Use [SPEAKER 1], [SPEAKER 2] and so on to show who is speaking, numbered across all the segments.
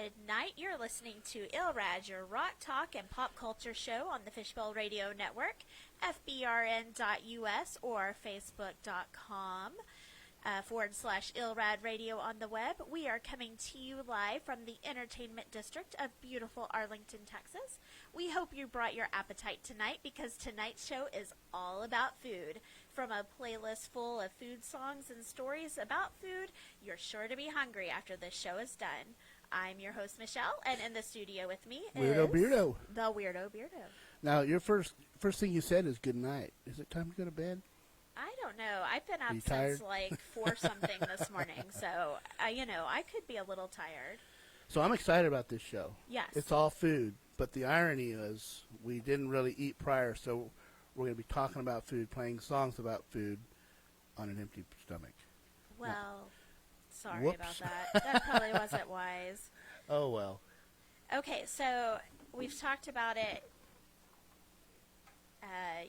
[SPEAKER 1] Good night. You're listening to ILRAD, your rock talk and pop culture show on the Fishbowl Radio Network, fbrn.us or facebook.com. /ILRAD Radio on the web. We are coming to you live from the Entertainment District of beautiful Arlington, Texas. We hope you brought your appetite tonight because tonight's show is all about food. From a playlist full of food songs and stories about food, you're sure to be hungry after this show is done. I'm your host, Michelle, and in the studio with me
[SPEAKER 2] Weirdo
[SPEAKER 1] is
[SPEAKER 2] Beardo.
[SPEAKER 1] the Weirdo Beardo.
[SPEAKER 2] Now, your first thing you said is good night. Is it time to go to bed?
[SPEAKER 1] I don't know. I've been up since
[SPEAKER 2] tired?
[SPEAKER 1] like 4 something this morning, so I could be a little tired.
[SPEAKER 2] So I'm excited about this show.
[SPEAKER 1] Yes.
[SPEAKER 2] It's all food, but the irony is we didn't really eat prior, so we're going to be talking about food, playing songs about food on an empty stomach.
[SPEAKER 1] Well, sorry
[SPEAKER 2] Whoops.
[SPEAKER 1] about that. That probably wasn't wise.
[SPEAKER 2] Oh, well.
[SPEAKER 1] Okay, so we've talked about it.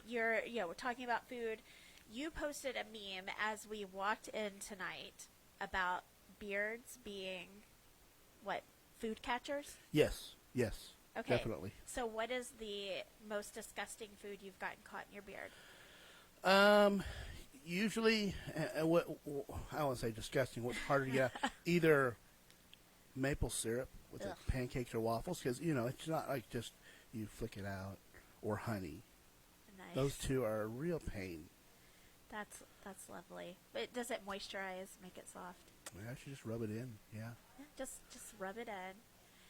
[SPEAKER 1] We're talking about food. You posted a meme as we walked in tonight about beards being, food catchers?
[SPEAKER 2] Yes,
[SPEAKER 1] Okay.
[SPEAKER 2] definitely.
[SPEAKER 1] So what is the most disgusting food you've gotten caught in your beard?
[SPEAKER 2] Usually, I don't want to say disgusting. What's harder to get out, either maple syrup with the pancakes or waffles, because, it's not like just you flick it out, or honey.
[SPEAKER 1] Nice.
[SPEAKER 2] Those two are a real pain.
[SPEAKER 1] That's lovely. But does it moisturize, make it soft?
[SPEAKER 2] Yeah, I should just rub it in, yeah.
[SPEAKER 1] Just rub it in.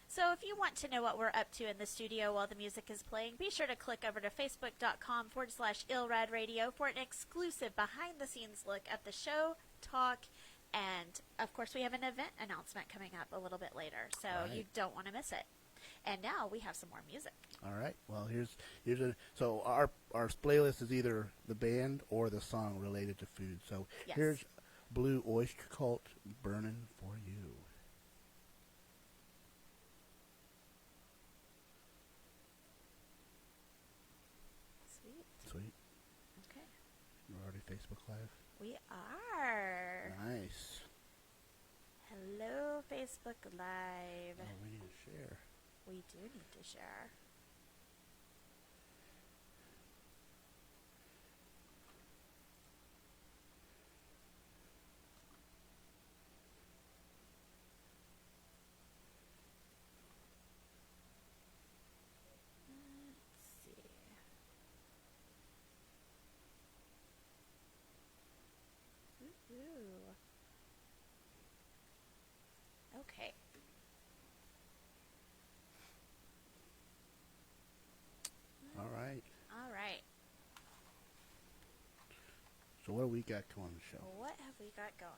[SPEAKER 1] So if you want to know what we're up to in the studio while the music is playing, be sure to click over to facebook.com /ILRAD Radio for an exclusive behind-the-scenes look at the show, talk, and, of course, we have an event announcement coming up a little bit later, so you don't want to miss it. And now we have some more music.
[SPEAKER 2] All right. Well, so our playlist is either the band or the song related to food. So
[SPEAKER 1] Yes.
[SPEAKER 2] Here's Blue Oyster Cult, Burning for You. Sweet.
[SPEAKER 1] Okay.
[SPEAKER 2] We're already Facebook Live.
[SPEAKER 1] We are.
[SPEAKER 2] Nice.
[SPEAKER 1] Hello, Facebook Live.
[SPEAKER 2] Oh, we need to share.
[SPEAKER 1] We do need to share. Let's see. Ooh. Okay.
[SPEAKER 2] All right.
[SPEAKER 1] All right.
[SPEAKER 2] So what do we got going on the show?
[SPEAKER 1] What have we got going?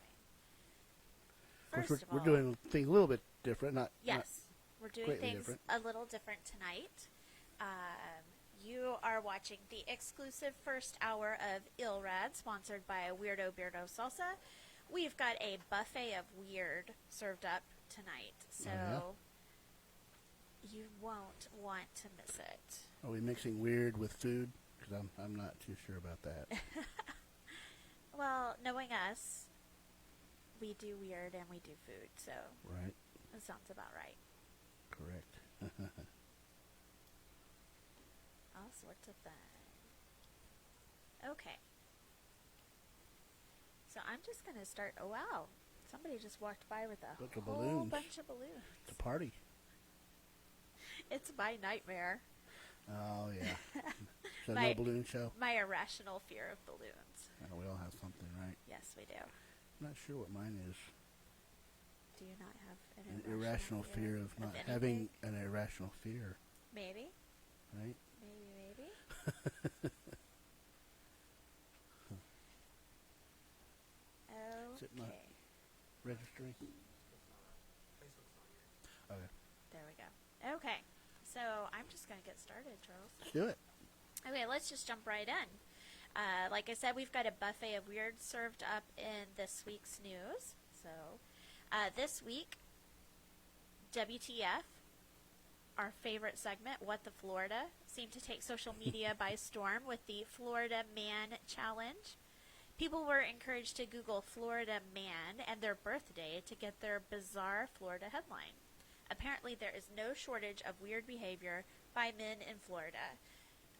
[SPEAKER 2] Of course,
[SPEAKER 1] First of all,
[SPEAKER 2] we're doing things a little bit different.
[SPEAKER 1] yes, we're doing
[SPEAKER 2] greatly
[SPEAKER 1] things
[SPEAKER 2] different.
[SPEAKER 1] a little different tonight. You are watching the exclusive first hour of ILRAD, sponsored by Weirdo Beardo Salsa. We've got a buffet of weird served up tonight, so you won't want to miss it.
[SPEAKER 2] Are we mixing weird with food? Because I'm not too sure about that.
[SPEAKER 1] Well, knowing us, we do weird and we do food, so
[SPEAKER 2] Right.
[SPEAKER 1] that sounds about right.
[SPEAKER 2] Correct.
[SPEAKER 1] All sorts of fun. Okay. So I'm just going to start. Oh, wow. Somebody just walked by with a
[SPEAKER 2] Bunch of
[SPEAKER 1] whole
[SPEAKER 2] balloons.
[SPEAKER 1] bunch of balloons.
[SPEAKER 2] It's a party.
[SPEAKER 1] It's my nightmare.
[SPEAKER 2] Oh, yeah. So
[SPEAKER 1] My-
[SPEAKER 2] no balloon show?
[SPEAKER 1] My irrational fear of balloons.
[SPEAKER 2] We all have something, right?
[SPEAKER 1] Yes, we do.
[SPEAKER 2] I'm not sure what mine is.
[SPEAKER 1] Do you not have
[SPEAKER 2] An irrational fear of not
[SPEAKER 1] anything?
[SPEAKER 2] having an irrational fear,
[SPEAKER 1] Maybe.
[SPEAKER 2] right?
[SPEAKER 1] Maybe.
[SPEAKER 2] Is it not
[SPEAKER 1] Okay.
[SPEAKER 2] registering? Okay.
[SPEAKER 1] There we go. Okay. So I'm just going to get started, Charles.
[SPEAKER 2] Let's do it.
[SPEAKER 1] Okay, let's just jump right in. Like I said, we've got a buffet of weird served up in this week's news. So, this week, WTF, our favorite segment, What the Florida, seemed to take social media by storm with the Florida Man Challenge. People were encouraged to Google Florida Man and their birthday to get their bizarre Florida headline. Apparently, there is no shortage of weird behavior by men in Florida.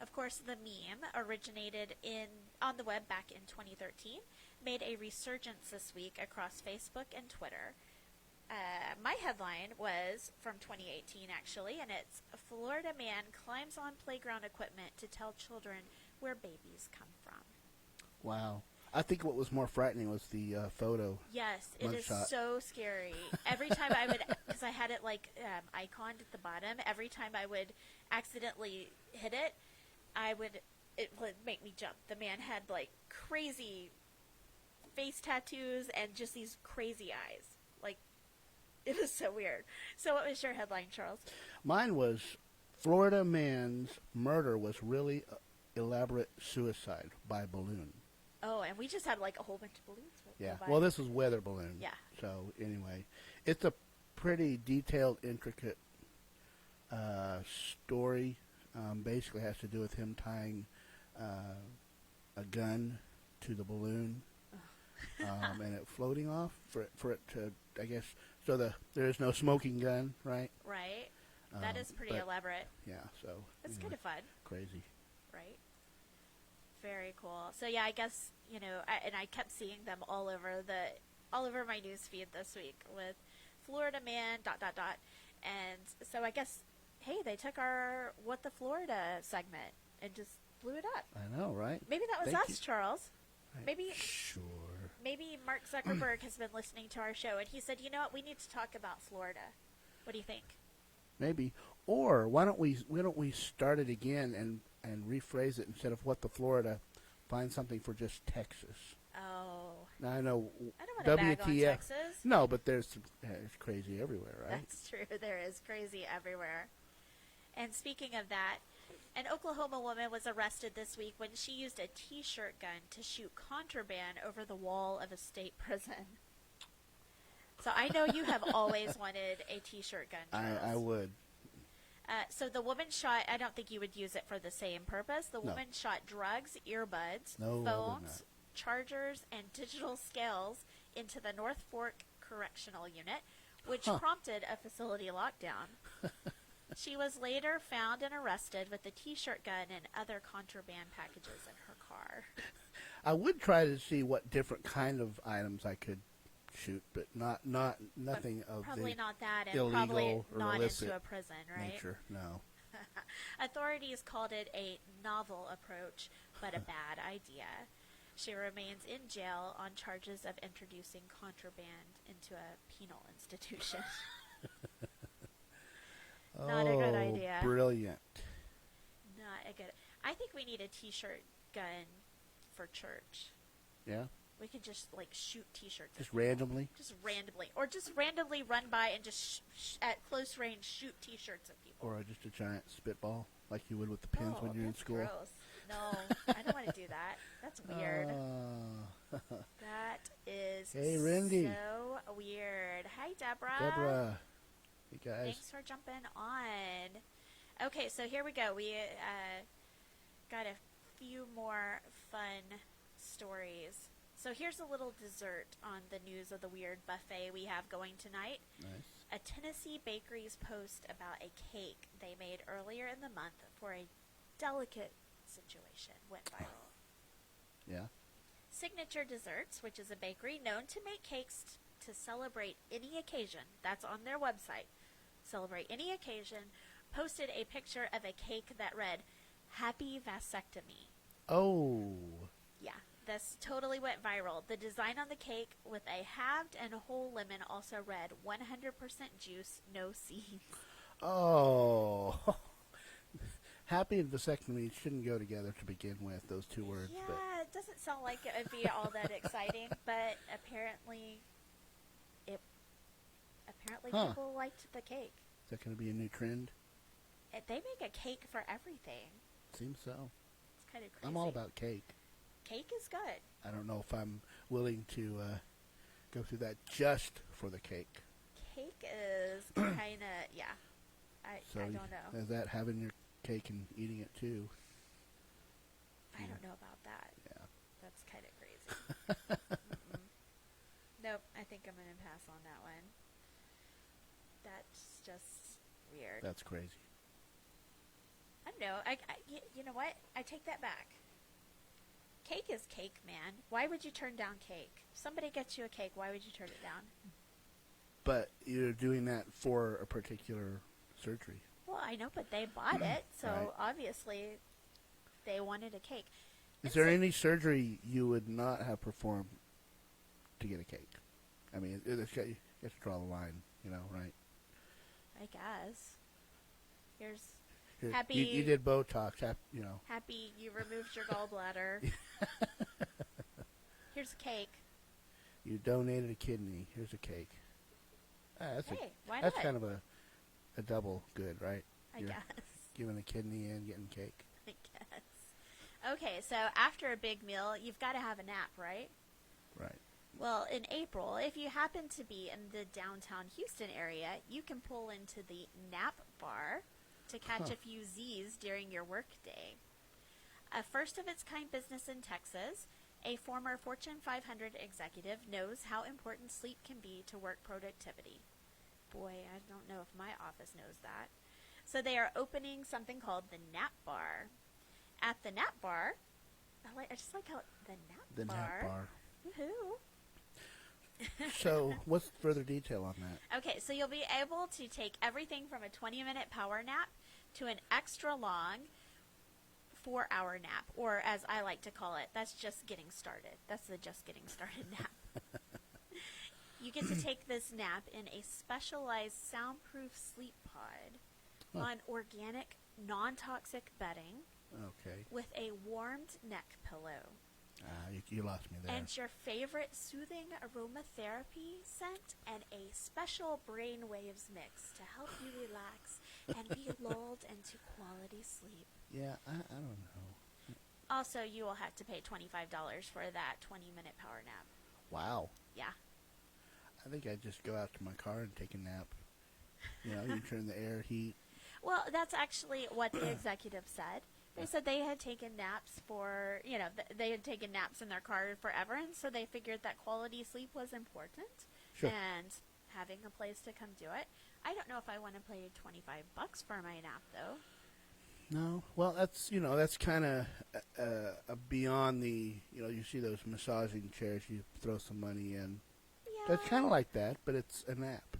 [SPEAKER 1] Of course, the meme originated on the web back in 2013, made a resurgence this week across Facebook and Twitter. My headline was from 2018, actually, and it's "A Florida man climbs on playground equipment to tell children where babies come from."
[SPEAKER 2] Wow. I think what was more frightening was the photo.
[SPEAKER 1] Yes, it is
[SPEAKER 2] Mugshot.
[SPEAKER 1] so scary. Every time I would, because I had it like iconed at the bottom, every time I would accidentally hit it, it would make me jump. The man had like crazy face tattoos and just these crazy eyes. Like, it was so weird. So what was your headline, Charles?
[SPEAKER 2] Mine was Florida man's murder was really elaborate suicide by balloon.
[SPEAKER 1] Oh, and we just had like a whole bunch of balloons.
[SPEAKER 2] Yeah.
[SPEAKER 1] go by.
[SPEAKER 2] Well, this was weather balloon.
[SPEAKER 1] Yeah.
[SPEAKER 2] So anyway, it's a pretty detailed, intricate story. Basically, has to do with him tying a gun to the balloon and it floating off for it to, I guess. So there is no smoking gun, right?
[SPEAKER 1] Right. That is pretty
[SPEAKER 2] but-
[SPEAKER 1] elaborate.
[SPEAKER 2] Yeah. So
[SPEAKER 1] That's
[SPEAKER 2] anyway,
[SPEAKER 1] kind of fun.
[SPEAKER 2] crazy.
[SPEAKER 1] Right. Very cool. So yeah, I guess I kept seeing them all over my news feed this week with Florida man ... And so I guess, hey, they took our What the Florida segment and just blew it up.
[SPEAKER 2] I know, right?
[SPEAKER 1] Maybe that was
[SPEAKER 2] Thank
[SPEAKER 1] us,
[SPEAKER 2] you.
[SPEAKER 1] Charles.
[SPEAKER 2] Right.
[SPEAKER 1] Maybe
[SPEAKER 2] Sure.
[SPEAKER 1] maybe Mark Zuckerberg has been listening to our show and he said, you know what, we need to talk about Florida. What do you think?
[SPEAKER 2] Maybe. Or why don't we start it again and rephrase it instead of what the Florida, find something for just Texas.
[SPEAKER 1] Oh.
[SPEAKER 2] Now I know
[SPEAKER 1] I don't want to bag on Texas.
[SPEAKER 2] No, but there's crazy everywhere, right?
[SPEAKER 1] That's true. There is crazy everywhere. And speaking of that, an Oklahoma woman was arrested this week when she used a T-shirt gun to shoot contraband over the wall of a state prison. So I know you have always wanted a T-shirt gun, Charles.
[SPEAKER 2] I would.
[SPEAKER 1] So the woman shot, I don't think you would use it for the same purpose. The
[SPEAKER 2] No.
[SPEAKER 1] woman shot drugs, earbuds,
[SPEAKER 2] No, I would
[SPEAKER 1] phones,
[SPEAKER 2] not.
[SPEAKER 1] chargers, and digital scales into the North Fork Correctional Unit, which
[SPEAKER 2] Huh.
[SPEAKER 1] prompted a facility lockdown. She was later found and arrested with the T-shirt gun and other contraband packages in her car.
[SPEAKER 2] I would try to see what different kind of items I could shoot, but nothing of
[SPEAKER 1] Probably
[SPEAKER 2] the
[SPEAKER 1] not that, and
[SPEAKER 2] illegal
[SPEAKER 1] probably
[SPEAKER 2] or
[SPEAKER 1] not
[SPEAKER 2] illicit
[SPEAKER 1] into a prison, right?
[SPEAKER 2] nature. No.
[SPEAKER 1] Authorities called it a novel approach, but a bad idea. She remains in jail on charges of introducing contraband into a penal institution. Not a good idea.
[SPEAKER 2] Brilliant.
[SPEAKER 1] Not a good. I think we need a T-shirt gun for church.
[SPEAKER 2] Yeah.
[SPEAKER 1] We could just like shoot T-shirts. at
[SPEAKER 2] Just
[SPEAKER 1] people.
[SPEAKER 2] randomly.
[SPEAKER 1] Just randomly, or just randomly run by and just at close range shoot T-shirts at people.
[SPEAKER 2] Or just a giant spitball, like you would with the pins when you're in
[SPEAKER 1] that's
[SPEAKER 2] school.
[SPEAKER 1] Gross. No, I don't want to do that. That's weird. That is
[SPEAKER 2] Hey, Randy.
[SPEAKER 1] so weird. Hi, Deborah.
[SPEAKER 2] Deborah. Hey, guys.
[SPEAKER 1] Thanks for jumping on. Okay, so here we go. We got a few more fun stories. So here's a little dessert on the news of the weird buffet we have going tonight.
[SPEAKER 2] Nice.
[SPEAKER 1] A Tennessee bakery's post about a cake they made earlier in the month for a delicate situation went viral.
[SPEAKER 2] Yeah.
[SPEAKER 1] Signature Desserts, which is a bakery known to make cakes to celebrate any occasion, that's on their website, celebrate any occasion, posted a picture of a cake that read, "Happy Vasectomy."
[SPEAKER 2] Oh.
[SPEAKER 1] Yeah, this totally went viral. The design on the cake with a halved and whole lemon also read, 100% juice, no seeds.
[SPEAKER 2] Oh. Happy and vasectomy shouldn't go together to begin with, those two words.
[SPEAKER 1] Yeah,
[SPEAKER 2] But
[SPEAKER 1] it doesn't sound like it would be all that exciting, but apparently
[SPEAKER 2] Huh.
[SPEAKER 1] people liked the cake.
[SPEAKER 2] is that going to be a new trend?
[SPEAKER 1] They make a cake for everything.
[SPEAKER 2] Seems so.
[SPEAKER 1] It's kind of crazy.
[SPEAKER 2] I'm all about cake.
[SPEAKER 1] Cake is good.
[SPEAKER 2] I don't know if I'm willing to go through that just for the cake.
[SPEAKER 1] Cake is kind of, yeah. I don't know.
[SPEAKER 2] Is that having your cake and eating it too?
[SPEAKER 1] I don't know about that.
[SPEAKER 2] Yeah.
[SPEAKER 1] That's kind of crazy. Mm-mm. Nope, I think I'm going to pass on that one. That's just weird.
[SPEAKER 2] That's crazy.
[SPEAKER 1] I don't know. You know what? I take that back. Cake is cake, man. Why would you turn down cake? If somebody gets you a cake, why would you turn it down?
[SPEAKER 2] But you're doing that for a particular surgery.
[SPEAKER 1] Well, I know, but they bought it, so
[SPEAKER 2] Right.
[SPEAKER 1] obviously they wanted a cake.
[SPEAKER 2] Is there any surgery you would not have performed to get a cake? I mean, you have to draw the line, right?
[SPEAKER 1] I guess. Here's
[SPEAKER 2] Here,
[SPEAKER 1] happy.
[SPEAKER 2] You did Botox,
[SPEAKER 1] Happy you removed your gallbladder. Here's a cake.
[SPEAKER 2] You donated a kidney. Here's a cake.
[SPEAKER 1] Why
[SPEAKER 2] that's
[SPEAKER 1] not?
[SPEAKER 2] kind of a double good, right?
[SPEAKER 1] I
[SPEAKER 2] You're
[SPEAKER 1] guess.
[SPEAKER 2] giving a kidney and getting cake.
[SPEAKER 1] I guess. Okay, so after a big meal, you've got to have a nap, right?
[SPEAKER 2] Right.
[SPEAKER 1] Well, in April, if you happen to be in the downtown Houston area, you can pull into the Nap Bar to catch a few Z's during your workday. A first-of-its-kind business in Texas, a former Fortune 500 executive knows how important sleep can be to work productivity. Boy, I don't know if my office knows that. So they are opening something called the Nap Bar. At the Nap Bar, I just like how the Nap Bar.
[SPEAKER 2] Nap Bar.
[SPEAKER 1] Woohoo.
[SPEAKER 2] So, what's further detail on that?
[SPEAKER 1] Okay, so you'll be able to take everything from a 20-minute power nap to an extra long 4-hour nap, or as I like to call it, that's just getting started. That's the just getting started nap. You get to take this nap in a specialized soundproof sleep pod on organic, non-toxic bedding
[SPEAKER 2] Okay.
[SPEAKER 1] with a warmed neck pillow.
[SPEAKER 2] You lost me there.
[SPEAKER 1] And your favorite soothing aromatherapy scent and a special brainwaves mix to help you relax and be lulled into quality sleep.
[SPEAKER 2] Yeah, I don't know.
[SPEAKER 1] Also, you will have to pay $25 for that 20-minute power nap.
[SPEAKER 2] Wow.
[SPEAKER 1] Yeah.
[SPEAKER 2] I think I'd just go out to my car and take a nap. You turn the air, heat.
[SPEAKER 1] Well, that's actually what the executive said. They said they had taken naps they had taken naps in their car forever, and so they figured that quality sleep was important.
[SPEAKER 2] Sure.
[SPEAKER 1] And having a place to come do it. I don't know if I want to pay $25 for my nap, though.
[SPEAKER 2] No. Well, that's kind of beyond the, you see those massaging chairs, you throw some money in.
[SPEAKER 1] Yeah.
[SPEAKER 2] That's kind of like that, but it's a nap.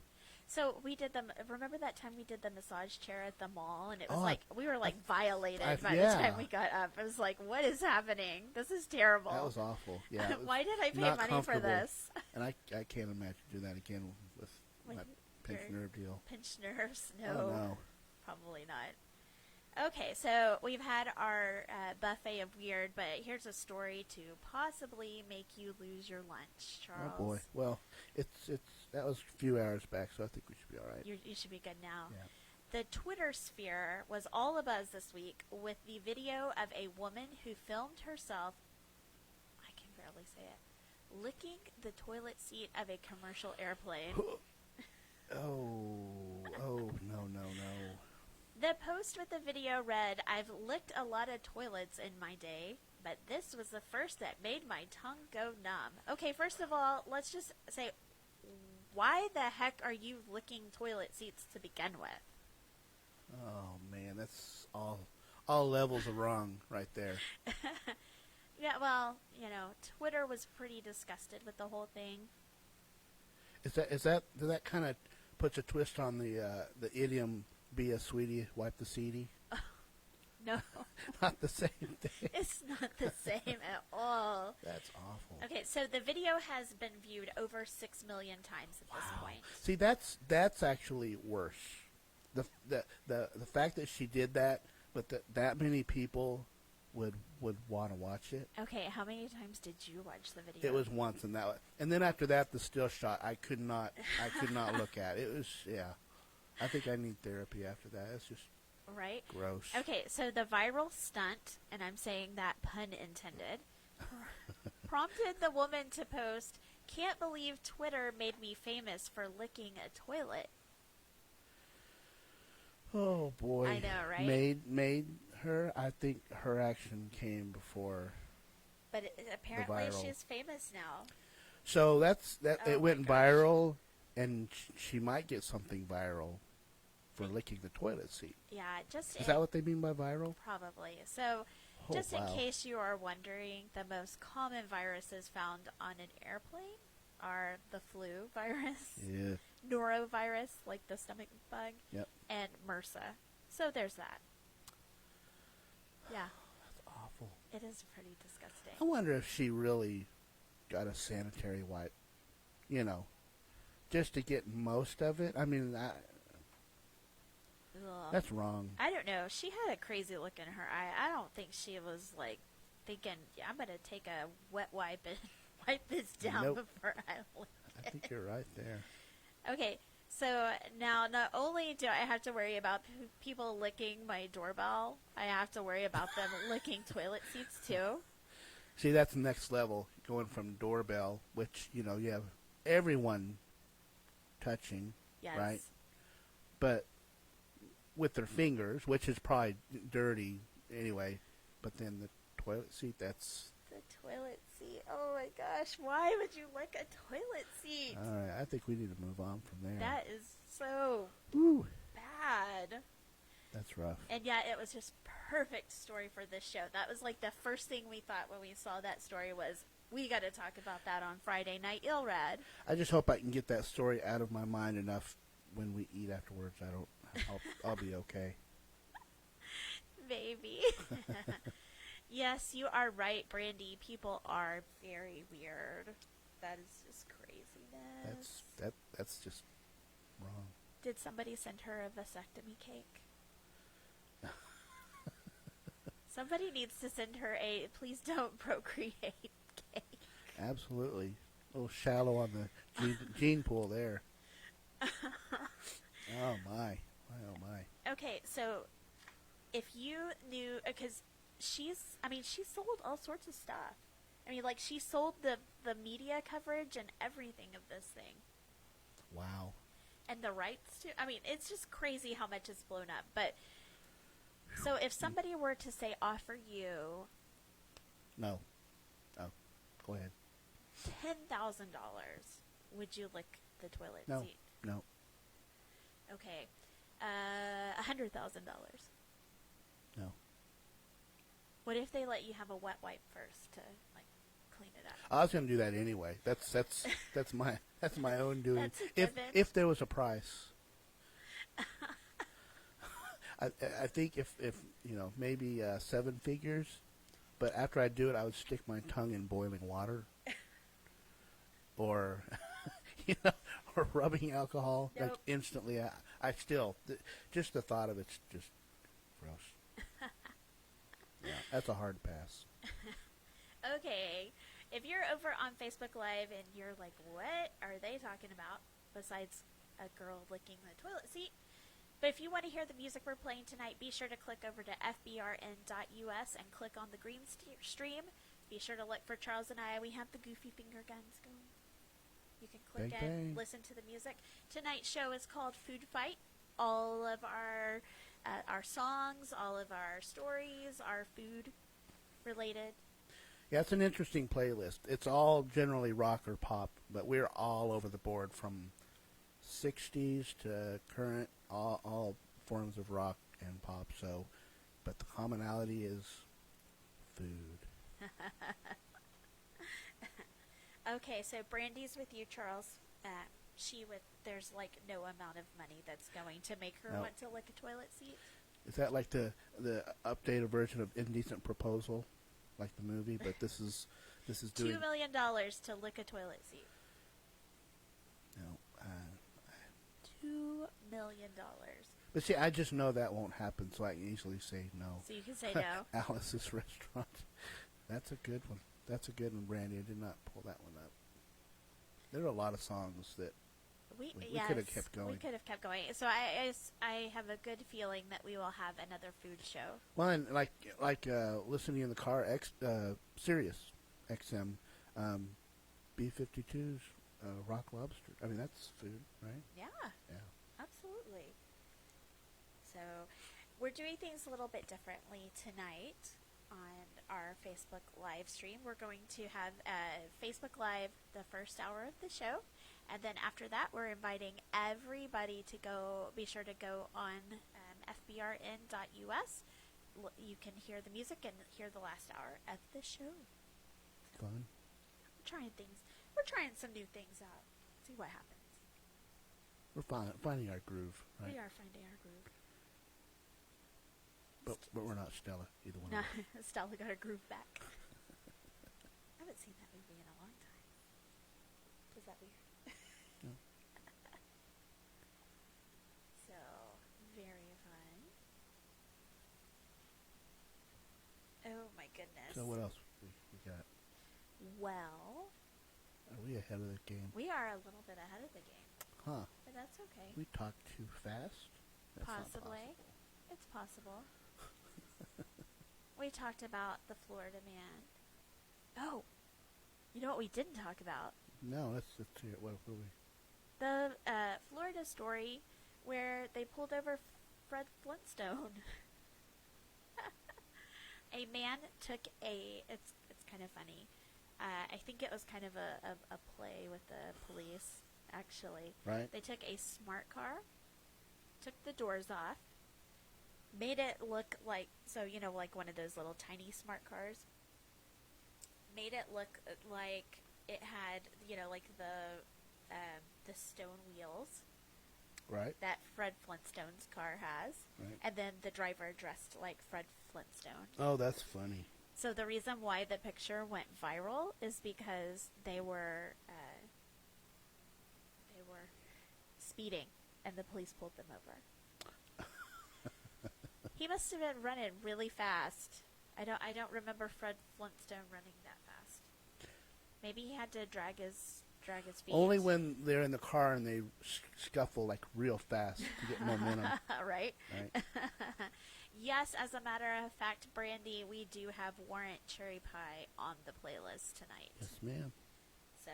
[SPEAKER 1] So we did remember that time we did the massage chair at the mall, and it was
[SPEAKER 2] Oh,
[SPEAKER 1] we were violated by
[SPEAKER 2] yeah.
[SPEAKER 1] the time we got up. It was like, what is happening? This is terrible.
[SPEAKER 2] That was awful. Yeah. it was
[SPEAKER 1] Why did I pay
[SPEAKER 2] not
[SPEAKER 1] money for
[SPEAKER 2] comfortable.
[SPEAKER 1] this?
[SPEAKER 2] And I can't imagine doing that again with my pinched
[SPEAKER 1] your
[SPEAKER 2] nerve deal.
[SPEAKER 1] Pinched nerves?
[SPEAKER 2] Oh, no.
[SPEAKER 1] Probably not. Okay, so we've had our buffet of weird, but here's a story to possibly make you lose your lunch, Charles.
[SPEAKER 2] Oh boy. Well, that was a few hours back, so I think we should be all right.
[SPEAKER 1] You should be good now.
[SPEAKER 2] Yeah.
[SPEAKER 1] The Twitter sphere was all abuzz this week with the video of a woman who filmed herself, I can barely say it, licking the toilet seat of a commercial airplane.
[SPEAKER 2] Oh, no.
[SPEAKER 1] The post with the video read, "I've licked a lot of toilets in my day, but this was the first that made my tongue go numb." Okay, first of all, let's just say, why the heck are you licking toilet seats to begin with?
[SPEAKER 2] Oh, man, that's all levels of wrong right there.
[SPEAKER 1] Yeah, well, Twitter was pretty disgusted with the whole thing.
[SPEAKER 2] Does that kind of puts a twist on the idiom, be a sweetie, wipe the seedy?
[SPEAKER 1] No.
[SPEAKER 2] Not the same thing.
[SPEAKER 1] It's not the same at all.
[SPEAKER 2] That's awful.
[SPEAKER 1] Okay, so the video has been viewed over 6 million times at this point.
[SPEAKER 2] See, that's actually worse. The fact that she did that, but that many people would want to watch it.
[SPEAKER 1] Okay, how many times did you watch the video?
[SPEAKER 2] It was once, and then after that, the still shot I could not look at. It was, yeah. I think I need therapy after that. It's just
[SPEAKER 1] right.
[SPEAKER 2] gross.
[SPEAKER 1] Okay, so the viral stunt, and I'm saying that pun intended, prompted the woman to post, "Can't believe Twitter made me famous for licking a toilet."
[SPEAKER 2] Oh boy.
[SPEAKER 1] I know, right?
[SPEAKER 2] Made her. I think her action came before.
[SPEAKER 1] But apparently
[SPEAKER 2] viral.
[SPEAKER 1] she's famous now.
[SPEAKER 2] So that
[SPEAKER 1] Oh
[SPEAKER 2] it went
[SPEAKER 1] my gosh.
[SPEAKER 2] viral, and she might get something viral. for licking the toilet seat.
[SPEAKER 1] Yeah, just
[SPEAKER 2] Is that what they mean by viral?
[SPEAKER 1] probably. So,
[SPEAKER 2] Oh,
[SPEAKER 1] just
[SPEAKER 2] wow.
[SPEAKER 1] in case you are wondering, the most common viruses found on an airplane are the flu virus,
[SPEAKER 2] Yeah.
[SPEAKER 1] norovirus, like the stomach bug,
[SPEAKER 2] Yep.
[SPEAKER 1] and MRSA. So there's that. Yeah,
[SPEAKER 2] That's awful.
[SPEAKER 1] it is pretty disgusting.
[SPEAKER 2] I wonder if she really got a sanitary wipe, you know, just to get most of it. I mean,
[SPEAKER 1] Ugh.
[SPEAKER 2] that's wrong.
[SPEAKER 1] I don't know. She had a crazy look in her eye. I don't think she was like thinking, yeah, I'm going to take a wet wipe and wipe this down
[SPEAKER 2] Nope.
[SPEAKER 1] before I lick
[SPEAKER 2] I think you're right there.
[SPEAKER 1] Okay, so now not only do I have to worry about people licking my doorbell, I have to worry about them licking toilet seats too.
[SPEAKER 2] See, that's the next level, going from doorbell, which, you know, you have everyone touching,
[SPEAKER 1] Yes.
[SPEAKER 2] right? But with their fingers, which is probably dirty anyway, but then the toilet seat, that's...
[SPEAKER 1] The toilet seat. Oh my gosh, why would you lick a toilet seat?
[SPEAKER 2] All right, I think we need to move on from there.
[SPEAKER 1] That is so
[SPEAKER 2] Ooh,
[SPEAKER 1] bad.
[SPEAKER 2] that's rough.
[SPEAKER 1] And yet it was just perfect story for this show. That was like the first thing we thought when we saw that story was, we got to talk about that on Friday Night Illrad.
[SPEAKER 2] I just hope I can get that story out of my mind enough when we eat afterwards. I'll be okay.
[SPEAKER 1] Maybe. Yes, you are right, Brandy. People are very weird. That is just craziness.
[SPEAKER 2] That's just wrong.
[SPEAKER 1] Did somebody send her a vasectomy cake? Somebody needs to send her a please don't procreate cake.
[SPEAKER 2] Absolutely. A little shallow on the gene pool there. Oh my. Oh my.
[SPEAKER 1] Okay, so if you knew, because she sold all sorts of stuff. I mean, like, she sold the media coverage and everything of this thing.
[SPEAKER 2] Wow.
[SPEAKER 1] And the rights to, I mean, it's just crazy how much it's blown up. But, so if somebody were to say, offer you
[SPEAKER 2] No. Oh, go ahead.
[SPEAKER 1] $10,000, would you lick the toilet
[SPEAKER 2] No.
[SPEAKER 1] seat?
[SPEAKER 2] No.
[SPEAKER 1] Okay. $100,000.
[SPEAKER 2] No.
[SPEAKER 1] What if they let you have a wet wipe first to, like, clean it up?
[SPEAKER 2] I was going to do that anyway. That's my own doing.
[SPEAKER 1] That's a given.
[SPEAKER 2] If there was a price. I think if you know, maybe 7 figures, but after I do it, I would stick my tongue in boiling water, or or rubbing alcohol.
[SPEAKER 1] Nope.
[SPEAKER 2] Like instantly, I still just the thought of it's just gross. Yeah, that's a hard pass.
[SPEAKER 1] Okay. If you're over on Facebook Live and you're like, what are they talking about besides a girl licking the toilet seat? But if you want to hear the music we're playing tonight, be sure to click over to fbrn.us and click on the green stream. Be sure to look for Charles and I. We have the goofy finger guns going. You can click
[SPEAKER 2] Bang,
[SPEAKER 1] and
[SPEAKER 2] bang.
[SPEAKER 1] listen to the music. Tonight's show is called Food Fight. All of our songs, all of our stories are food related.
[SPEAKER 2] Yeah, it's an interesting playlist. It's all generally rock or pop, but we're all over the board from 60s to current, all forms of rock and pop. So, but the commonality is food.
[SPEAKER 1] Okay, so Brandy's with you, Charles. There's like no amount of money that's going to make her
[SPEAKER 2] No.
[SPEAKER 1] want to lick a toilet seat.
[SPEAKER 2] Is that like the updated version of Indecent Proposal, like the movie? But this is doing
[SPEAKER 1] $2 million to lick a toilet seat.
[SPEAKER 2] no.
[SPEAKER 1] $2 million.
[SPEAKER 2] But see, I just know that won't happen, so I can easily say no.
[SPEAKER 1] So you can say no.
[SPEAKER 2] Alice's Restaurant. That's a good one. That's a good one, Brandy. I did not pull that one up. There are a lot of songs that we could have kept going.
[SPEAKER 1] We could have kept going. So I have a good feeling that we will have another food show.
[SPEAKER 2] Well, and like listening in the car, Sirius XM, B-52's Rock Lobster. I mean, that's food, right?
[SPEAKER 1] Yeah,
[SPEAKER 2] Yeah.
[SPEAKER 1] absolutely. So we're doing things a little bit differently tonight on our Facebook live stream. We're going to have Facebook Live the first hour of the show, And then after that, we're inviting everybody to be sure to go on fbrn.us. You can hear the music and hear the last hour of the show.
[SPEAKER 2] Fun.
[SPEAKER 1] We're trying some new things out. See what happens.
[SPEAKER 2] We're finding our groove, right?
[SPEAKER 1] We are finding our groove.
[SPEAKER 2] But we're not Stella, either one
[SPEAKER 1] No,
[SPEAKER 2] of us.
[SPEAKER 1] Stella got her groove back. I haven't seen that movie in a long time. Is that weird?
[SPEAKER 2] No.
[SPEAKER 1] So, very fun. Oh my goodness.
[SPEAKER 2] So what else we got?
[SPEAKER 1] Well,
[SPEAKER 2] Are we ahead of the game?
[SPEAKER 1] we are a little bit ahead of the game,
[SPEAKER 2] Huh.
[SPEAKER 1] but that's okay.
[SPEAKER 2] We talked too fast? That's not
[SPEAKER 1] Possibly.
[SPEAKER 2] possible.
[SPEAKER 1] It's possible. We talked about the Florida man. Oh, you know what we didn't talk about?
[SPEAKER 2] No, let's hear it. What are we?
[SPEAKER 1] The Florida story where they pulled over Fred Flintstone. A man took it's kind of funny. I think it was kind of a play with the police, actually.
[SPEAKER 2] Right?
[SPEAKER 1] They took a smart car, took the doors off, made it look like, so, like one of those little tiny smart cars. Made it look like it had, like the stone wheels
[SPEAKER 2] Right?
[SPEAKER 1] that Fred Flintstone's car has.
[SPEAKER 2] Right.
[SPEAKER 1] And then the driver dressed like Fred Flintstone.
[SPEAKER 2] Oh, that's funny.
[SPEAKER 1] So the reason why the picture went viral is because they were speeding, and the police pulled them over. He must have been running really fast. I don't remember Fred Flintstone running that fast. Maybe he had to drag his feet.
[SPEAKER 2] Only when they're in the car and they scuffle like real fast to get momentum.
[SPEAKER 1] Right?
[SPEAKER 2] Right?
[SPEAKER 1] Yes, as a matter of fact, Brandy, we do have Warrant Cherry Pie on the playlist tonight.
[SPEAKER 2] Yes, ma'am.
[SPEAKER 1] So,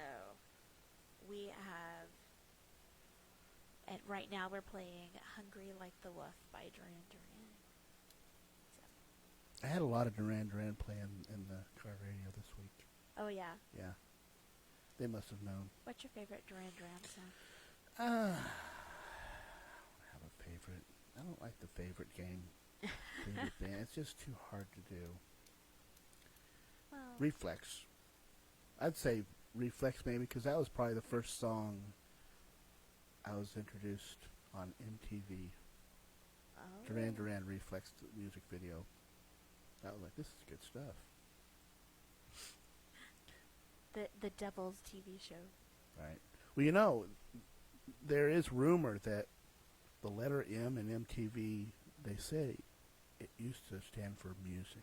[SPEAKER 1] we have, and right now we're playing Hungry Like the Wolf by Duran Duran. So.
[SPEAKER 2] I had a lot of Duran Duran playing in the car radio this week.
[SPEAKER 1] Oh, yeah.
[SPEAKER 2] Yeah. They must have known.
[SPEAKER 1] What's your favorite Duran Duran song?
[SPEAKER 2] I don't have a favorite. I don't like the favorite game. Favorite band. It's just too hard to do.
[SPEAKER 1] Well,
[SPEAKER 2] Reflex. I'd say Reflex maybe because that was probably the first song I was introduced on MTV.
[SPEAKER 1] oh.
[SPEAKER 2] Duran Duran Reflex the music video. I was like, this is good stuff.
[SPEAKER 1] The Devil's TV show.
[SPEAKER 2] Right. Well, there is rumor that the letter M in MTV, they say it used to stand for music.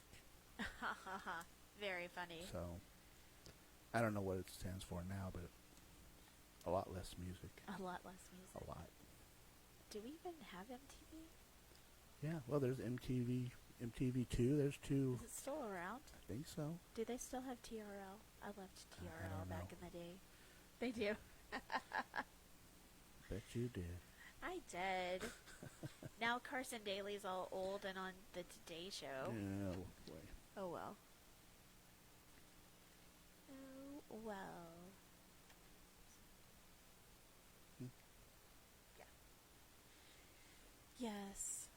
[SPEAKER 1] Very funny.
[SPEAKER 2] So, I don't know what it stands for now, but a lot less music.
[SPEAKER 1] A lot less music.
[SPEAKER 2] A lot.
[SPEAKER 1] Do we even have MTV?
[SPEAKER 2] Yeah, well, there's MTV2, there's two.
[SPEAKER 1] Is it still around?
[SPEAKER 2] I think so.
[SPEAKER 1] Do they still have TRL? I loved TRL
[SPEAKER 2] don't
[SPEAKER 1] back
[SPEAKER 2] know.
[SPEAKER 1] in the day. They do.
[SPEAKER 2] Bet you did.
[SPEAKER 1] I did. Now Carson Daly's all old and on the Today Show.
[SPEAKER 2] Yeah, boy.
[SPEAKER 1] Oh well. Oh well.
[SPEAKER 2] Hmm.
[SPEAKER 1] Yeah. Yes.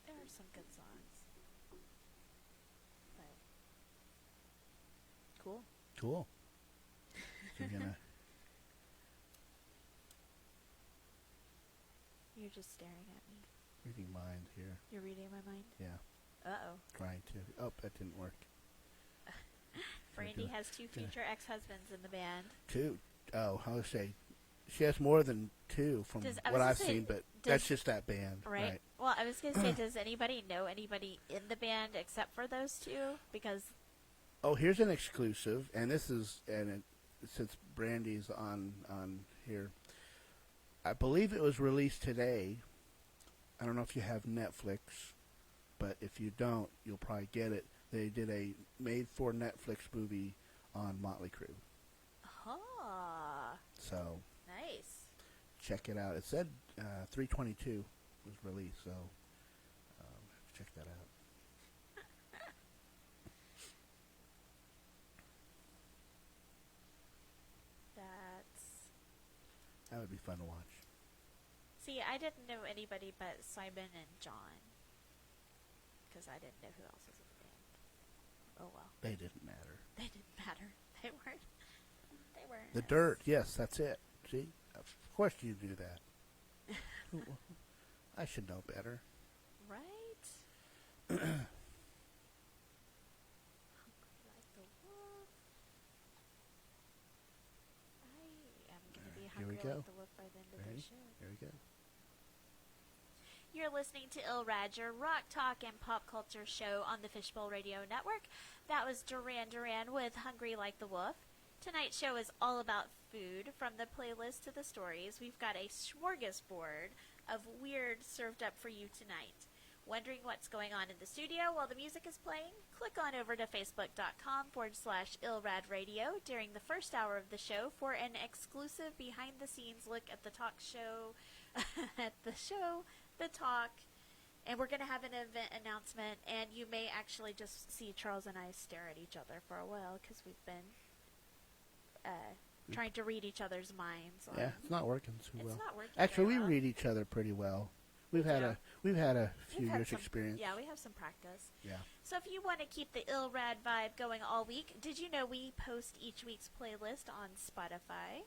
[SPEAKER 1] There are some good songs. But cool.
[SPEAKER 2] Cool. So you're gonna...
[SPEAKER 1] You're just staring at me.
[SPEAKER 2] reading mind here.
[SPEAKER 1] You're reading my mind?
[SPEAKER 2] Yeah,
[SPEAKER 1] Uh-oh.
[SPEAKER 2] trying to. Oh, that didn't work.
[SPEAKER 1] Brandy has two future ex-husbands in the band.
[SPEAKER 2] Two. Oh, I would say she has more than two from
[SPEAKER 1] I
[SPEAKER 2] what
[SPEAKER 1] was
[SPEAKER 2] I've
[SPEAKER 1] gonna say,
[SPEAKER 2] seen, but
[SPEAKER 1] does-
[SPEAKER 2] that's just that band,
[SPEAKER 1] Right? Well, I was going to say, does anybody know anybody in the band except for those two? Because,
[SPEAKER 2] Oh, here's an exclusive, and this is since Brandy's on here. I believe it was released today. I don't know if you have Netflix, but if you don't, you'll probably get it. They did a made-for-Netflix movie on Motley Crue. So
[SPEAKER 1] nice.
[SPEAKER 2] check it out. It said 3/22 was released, so check that out. would be fun to watch.
[SPEAKER 1] See, I didn't know anybody but Simon and John. Because I didn't know who else was in the band. Oh well.
[SPEAKER 2] They didn't matter.
[SPEAKER 1] They didn't matter. They weren't. They weren't.
[SPEAKER 2] The Dirt, yes, that's it. See? Of course you do that. I should know better.
[SPEAKER 1] Right? Hungry like the wolf. I am going to be
[SPEAKER 2] Here we
[SPEAKER 1] hungry
[SPEAKER 2] go.
[SPEAKER 1] like the wolf by the end of
[SPEAKER 2] Ready?
[SPEAKER 1] the show.
[SPEAKER 2] Here we go.
[SPEAKER 1] You're listening to Ilrad, your rock talk and pop culture show on the Fishbowl Radio Network. That was Duran Duran with Hungry Like the Wolf. Tonight's show is all about food. From the playlist to the stories, we've got a smorgasbord of weird served up for you tonight. Wondering what's going on in the studio while the music is playing? Click on over to facebook.com/IlradRadio during the first hour of the show for an exclusive behind-the-scenes look at the talk show, the talk, and we're going to have an event announcement, and you may actually just see Charles and I stare at each other for a while because we've been trying to read each other's minds.
[SPEAKER 2] Yeah, it's not working too well.
[SPEAKER 1] It's not working.
[SPEAKER 2] Actually,
[SPEAKER 1] very
[SPEAKER 2] we
[SPEAKER 1] well.
[SPEAKER 2] read each other pretty well. We've had a few years experience.
[SPEAKER 1] Yeah, we have some practice.
[SPEAKER 2] Yeah.
[SPEAKER 1] So if you want to keep the Ilrad vibe going all week, did you know we post each week's playlist on Spotify?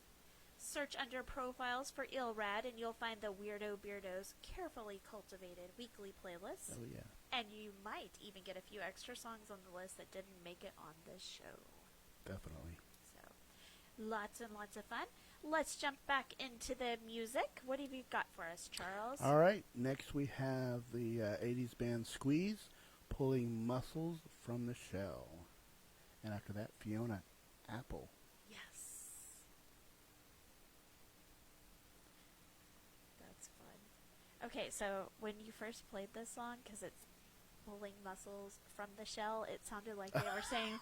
[SPEAKER 1] Search under profiles for Ilrad and you'll find the Weirdo Beardo's carefully cultivated weekly playlist.
[SPEAKER 2] Oh yeah.
[SPEAKER 1] And you might even get a few extra songs on the list that didn't make it on the show.
[SPEAKER 2] Definitely.
[SPEAKER 1] So, lots and lots of fun. Let's jump back into the music. What have you got for us, Charles?
[SPEAKER 2] All right. Next we have the 80s band Squeeze, Pulling Muscles from the Shell. And after that, Fiona Apple.
[SPEAKER 1] Yes. That's fun. Okay, so when you first played this song, because it's pulling muscles from the shell, it sounded like they were saying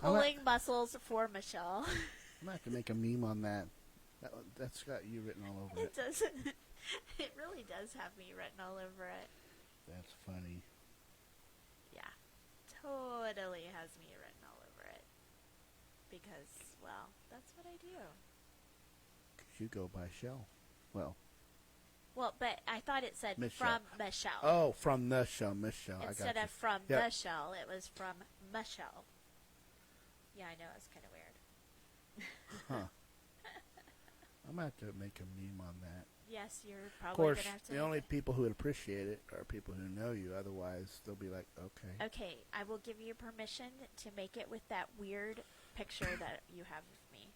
[SPEAKER 1] pulling muscles for Michelle.
[SPEAKER 2] I'm going to have to make a meme on that. That's got you written all over it.
[SPEAKER 1] It does. It really does have me written all over it.
[SPEAKER 2] That's funny.
[SPEAKER 1] Yeah, totally has me written all over it. Because, well, that's what I do.
[SPEAKER 2] 'Cause you go by Shell. Well,
[SPEAKER 1] but I thought it said
[SPEAKER 2] Michelle.
[SPEAKER 1] from Michelle.
[SPEAKER 2] Oh, from the show, Miss Shell. I
[SPEAKER 1] Instead
[SPEAKER 2] got you.
[SPEAKER 1] of from
[SPEAKER 2] Yep.
[SPEAKER 1] the shell, it was from Michelle. Yeah, I know, it's kind of weird.
[SPEAKER 2] Huh. I'm going to have to make a meme on that.
[SPEAKER 1] Yes, you're
[SPEAKER 2] Of
[SPEAKER 1] probably
[SPEAKER 2] course,
[SPEAKER 1] going to have to.
[SPEAKER 2] the only people who would appreciate it are people who know you. Otherwise, they'll be like, okay.
[SPEAKER 1] Okay, I will give you permission to make it with that weird picture that you have of me.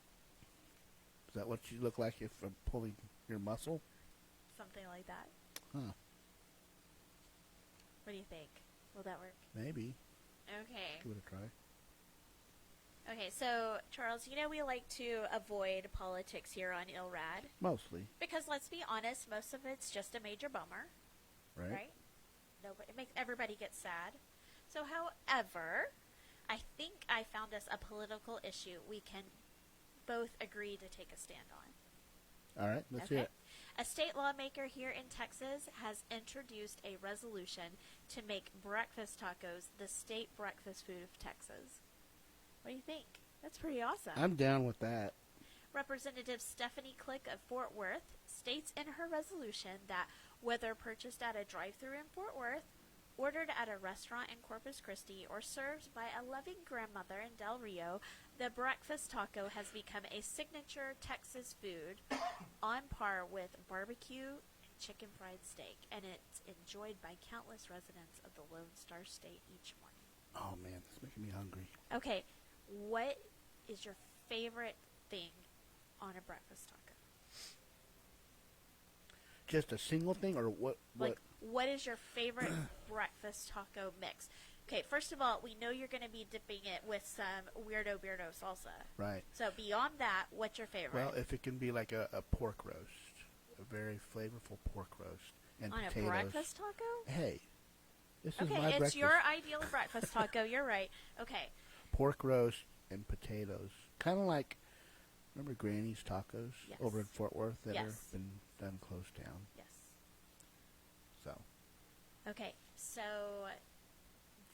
[SPEAKER 2] Is that what you look like if I'm pulling your muscle?
[SPEAKER 1] Something like that.
[SPEAKER 2] Huh.
[SPEAKER 1] What do you think? Will that work?
[SPEAKER 2] Maybe.
[SPEAKER 1] Okay.
[SPEAKER 2] Give it a try.
[SPEAKER 1] Okay, so, Charles, you know we like to avoid politics here on Ilrad.
[SPEAKER 2] Mostly.
[SPEAKER 1] Because, let's be honest, most of it's just a major bummer.
[SPEAKER 2] Right?
[SPEAKER 1] Nobody, it makes everybody get sad. So, however, I think I found us a political issue we can both agree to take a stand on.
[SPEAKER 2] All right, let's hear it.
[SPEAKER 1] A state lawmaker here in Texas has introduced a resolution to make breakfast tacos the state breakfast food of Texas. What do you think? That's pretty awesome.
[SPEAKER 2] I'm down with that.
[SPEAKER 1] Representative Stephanie Click of Fort Worth states in her resolution that whether purchased at a drive-thru in Fort Worth, ordered at a restaurant in Corpus Christi, or served by a loving grandmother in Del Rio, the breakfast taco has become a signature Texas food on par with barbecue and chicken fried steak, and it's enjoyed by countless residents of the Lone Star State each morning.
[SPEAKER 2] Oh, man, it's making me hungry.
[SPEAKER 1] Okay, what is your favorite thing on a breakfast taco?
[SPEAKER 2] Just a single thing, or what?
[SPEAKER 1] Like, what is your favorite breakfast taco mix? Okay, first of all, we know you're going to be dipping it with some Weirdo Beardo salsa.
[SPEAKER 2] Right.
[SPEAKER 1] So beyond that, what's your favorite?
[SPEAKER 2] Well, if it can be like a pork roast, a very flavorful pork roast, and
[SPEAKER 1] on
[SPEAKER 2] potatoes.
[SPEAKER 1] a breakfast taco?
[SPEAKER 2] Hey, this is
[SPEAKER 1] Okay,
[SPEAKER 2] my
[SPEAKER 1] it's
[SPEAKER 2] breakfast.
[SPEAKER 1] your ideal breakfast taco. You're right. Okay.
[SPEAKER 2] Pork roast and potatoes. Kind of like, remember Granny's Tacos
[SPEAKER 1] Yes.
[SPEAKER 2] over in Fort Worth that
[SPEAKER 1] Yes.
[SPEAKER 2] have been done closed down?
[SPEAKER 1] Yes.
[SPEAKER 2] So,
[SPEAKER 1] Okay, so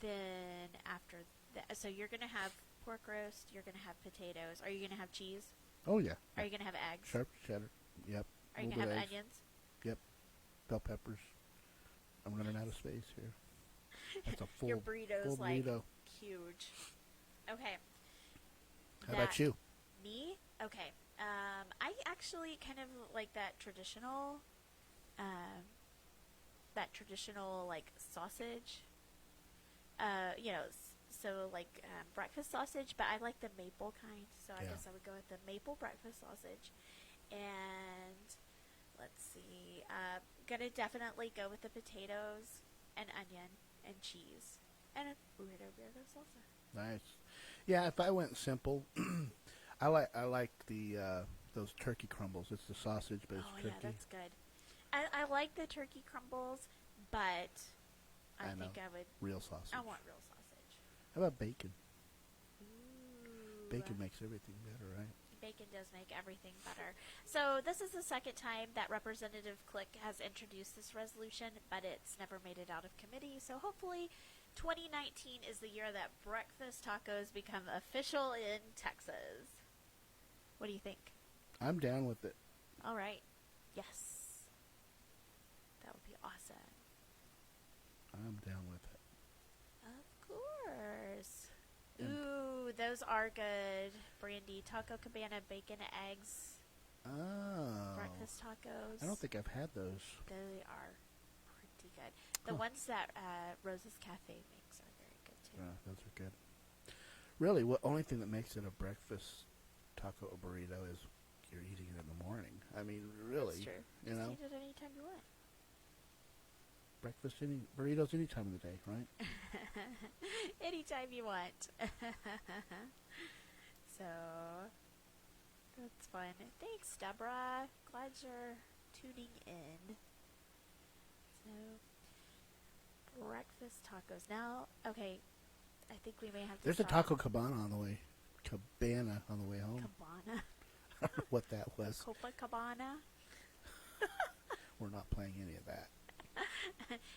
[SPEAKER 1] then after that, so you're going to have pork roast, you're going to have potatoes. Are you going to have cheese?
[SPEAKER 2] Oh, yeah.
[SPEAKER 1] Are you going to have eggs?
[SPEAKER 2] Sharp cheddar. Yep.
[SPEAKER 1] Are you
[SPEAKER 2] Little
[SPEAKER 1] going to
[SPEAKER 2] bit
[SPEAKER 1] have
[SPEAKER 2] of eggs.
[SPEAKER 1] onions?
[SPEAKER 2] Yep. Bell peppers. I'm running out of space here. That's a full,
[SPEAKER 1] Your burrito's
[SPEAKER 2] full
[SPEAKER 1] like
[SPEAKER 2] burrito.
[SPEAKER 1] huge. Okay.
[SPEAKER 2] How about you?
[SPEAKER 1] Me? Okay. I actually kind of like that traditional like sausage. So like breakfast sausage, but I like the maple kind. So I
[SPEAKER 2] Yeah.
[SPEAKER 1] guess I would go with the maple breakfast sausage. And let's see. Gonna definitely go with the potatoes and onion and cheese and a weirdo salsa.
[SPEAKER 2] Nice. Yeah, if I went simple, I like the those turkey crumbles. It's the sausage, but it's
[SPEAKER 1] Oh
[SPEAKER 2] turkey.
[SPEAKER 1] yeah, that's good. I like the turkey crumbles, but I
[SPEAKER 2] know.
[SPEAKER 1] think I would.
[SPEAKER 2] Real sausage.
[SPEAKER 1] I want real sausage.
[SPEAKER 2] How about bacon?
[SPEAKER 1] Ooh.
[SPEAKER 2] Bacon makes everything better, right?
[SPEAKER 1] Bacon does make everything better. So this is the second time that Representative Click has introduced this resolution, but it's never made it out of committee. So hopefully 2019 is the year that breakfast tacos become official in Texas. What do you think?
[SPEAKER 2] I'm down with it.
[SPEAKER 1] All right. Yes. That would be awesome.
[SPEAKER 2] I'm down with it.
[SPEAKER 1] Of course. Ooh, those are good. Brandy, Taco Cabana, bacon, eggs,
[SPEAKER 2] Oh.
[SPEAKER 1] breakfast tacos.
[SPEAKER 2] I don't think I've had those.
[SPEAKER 1] They are pretty good. The
[SPEAKER 2] Huh.
[SPEAKER 1] ones that Rose's Cafe makes are very good too.
[SPEAKER 2] Those are good. Really, the only thing that makes it a breakfast taco or burrito is you're eating it in the morning. I mean, really.
[SPEAKER 1] That's true.
[SPEAKER 2] You know,
[SPEAKER 1] Just eat it anytime you want.
[SPEAKER 2] breakfast, burritos any time of the day, right?
[SPEAKER 1] Anytime you want. So, that's fun. Thanks, Deborah. Glad you're tuning in. So, breakfast tacos. Now, okay, I think we may have to
[SPEAKER 2] There's a
[SPEAKER 1] stop.
[SPEAKER 2] taco cabana on the way. Cabana on the way home.
[SPEAKER 1] Cabana.
[SPEAKER 2] What that was.
[SPEAKER 1] Copacabana.
[SPEAKER 2] We're not playing any of that.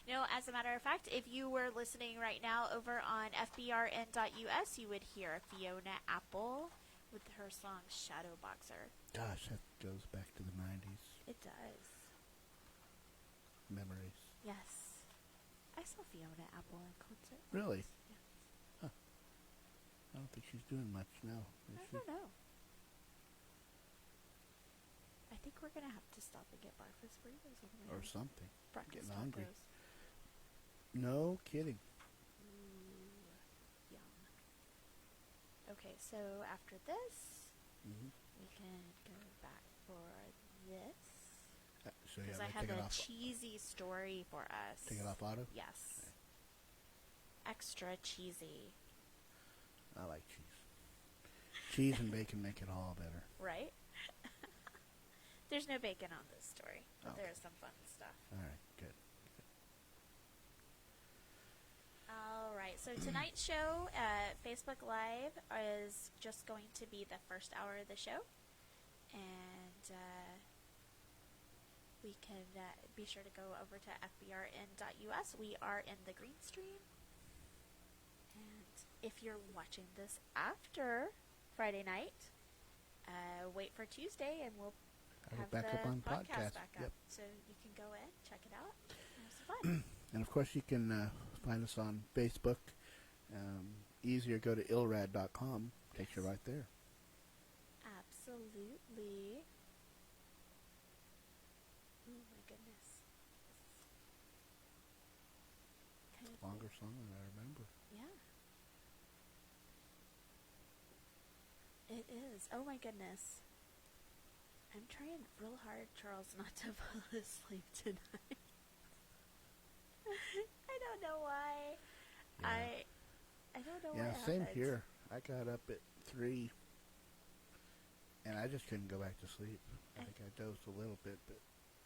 [SPEAKER 1] No, as a matter of fact, if you were listening right now over on fbrn.us, you would hear Fiona Apple with her song Shadow Boxer.
[SPEAKER 2] Gosh, that goes back to the 90s.
[SPEAKER 1] It does.
[SPEAKER 2] Memories.
[SPEAKER 1] Yes. I saw Fiona Apple in concert.
[SPEAKER 2] Really?
[SPEAKER 1] Yeah.
[SPEAKER 2] Huh. I don't think she's doing much now. Is
[SPEAKER 1] I
[SPEAKER 2] she?
[SPEAKER 1] don't know. I think we're going to have to stop and get breakfast burritos over there.
[SPEAKER 2] Or something.
[SPEAKER 1] Breakfast
[SPEAKER 2] getting hungry.
[SPEAKER 1] tacos.
[SPEAKER 2] No kidding.
[SPEAKER 1] Ooh, yum. Okay, so after this,
[SPEAKER 2] Mm-hmm.
[SPEAKER 1] we can go back for this.
[SPEAKER 2] So
[SPEAKER 1] Because
[SPEAKER 2] yeah,
[SPEAKER 1] I have
[SPEAKER 2] take it
[SPEAKER 1] a
[SPEAKER 2] off.
[SPEAKER 1] cheesy story for us.
[SPEAKER 2] Take it off auto.
[SPEAKER 1] Yes.
[SPEAKER 2] Okay.
[SPEAKER 1] Extra cheesy.
[SPEAKER 2] I like cheese. Cheese and bacon make it all better.
[SPEAKER 1] Right? There's no bacon on this story, but
[SPEAKER 2] Okay.
[SPEAKER 1] there's some fun stuff.
[SPEAKER 2] All right, good.
[SPEAKER 1] All right, so tonight's show, Facebook Live, is just going to be the first hour of the show. And we can be sure to go over to fbrn.us. We are in the green stream. And if you're watching this after Friday night, wait for Tuesday and we'll
[SPEAKER 2] Have
[SPEAKER 1] have
[SPEAKER 2] it back
[SPEAKER 1] the
[SPEAKER 2] up on
[SPEAKER 1] podcast
[SPEAKER 2] podcast.
[SPEAKER 1] back up.
[SPEAKER 2] Yep.
[SPEAKER 1] So you can go in, check it out, and have some fun.
[SPEAKER 2] And of course, you can find us on Facebook. Easier, go to ilrad.com. Takes you right there.
[SPEAKER 1] Absolutely. Oh my goodness. Kind of
[SPEAKER 2] Longer song than I remember.
[SPEAKER 1] Yeah. It is. Oh my goodness. I'm trying real hard, Charles, not to fall asleep tonight. I don't know why.
[SPEAKER 2] Yeah.
[SPEAKER 1] I don't know
[SPEAKER 2] Yeah,
[SPEAKER 1] what
[SPEAKER 2] same
[SPEAKER 1] happened.
[SPEAKER 2] here. I got up at 3, and I just couldn't go back to sleep. I think I dozed a little bit, but